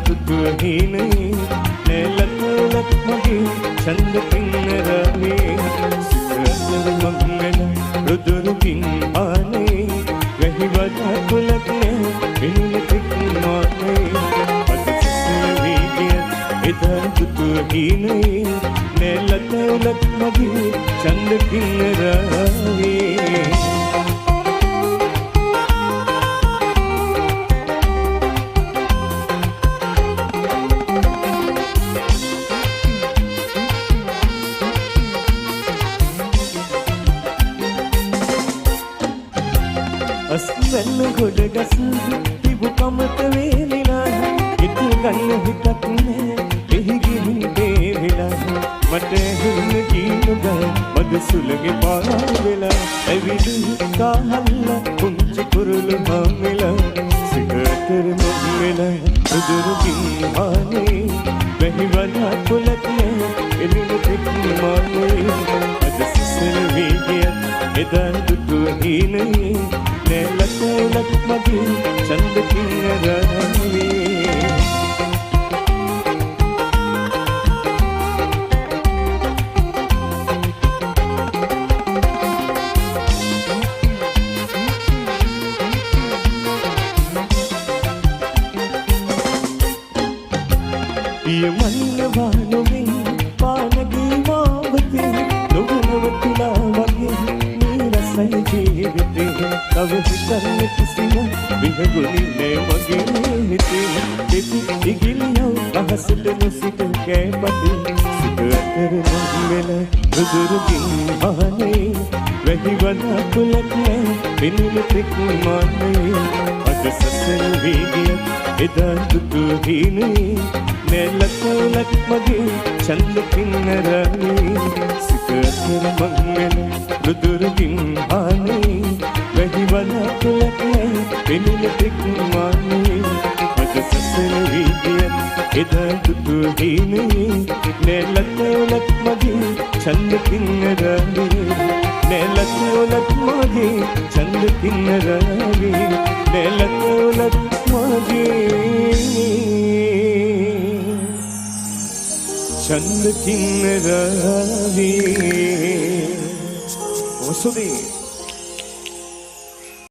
දුටුව හිනේ නැලතලක් මගේ චන්ද පින්නරවේ සිතන මංගල රුදුරුකින් ආනේ වැහි වදා කුලක් නෑ පින්නතික් මානේ අද සිසුවී ගිය එදා දුටුව හිනේ නැලතලක් මගේ චන්ද පින්නරවේ අස්වැන්න ගොඩ ගස තිබු කමත වේලිලා හිත ගන්න හිතක් නෑ එහි ගිහින් බේරිලා මට හින්න කීන බෑ මද සුලගේ පාවෙලා ඇවිදු කාහල්ල පුංචි කුරුළු හාමිලා සිගතර මොහොමෙලා උදුරුකින් ආනේ වැහි වදා කුලක් නෑ එළින තෙක් මානේ අද සිසල වේගය එදා දුටුව හිනේ නැලතලක් මගේ චන්ද පින්නරවේ පියමන්නවා නොවේ පානගේ මාවතේ නොගුණවතුලා වගේ නීරසයි ජීවිතේ තව හිතන්න කිසිම විහගුණි නෑ මගේ හිතේ දෙති ඉගිලියව අහසට නොසිට කෑපතේ සිත අතර මංවෙල රුදුරුකින් ආනේ වැහි වදා කුලක් නෑ පිනුල තෙක් මානේ අද සසල වේගය එදා දුටුව හිනේ නැලතලක් මගේ චන්ද පින්නරවේ සිත අතර මංවෙල රුදුරුකින් ආනේ වැහි වදා කුලක් නෑ පිනුල තෙක් මානේ අද සසල වේගය එදා දුටුව හිනේ නැලතලක් මගේ චන්ද පින්නරවේ නැලතලක් මගේ චන්ද පින්නරවේ නැලතලක් මගේ චන්ද පින්නරවේ ඔසුදී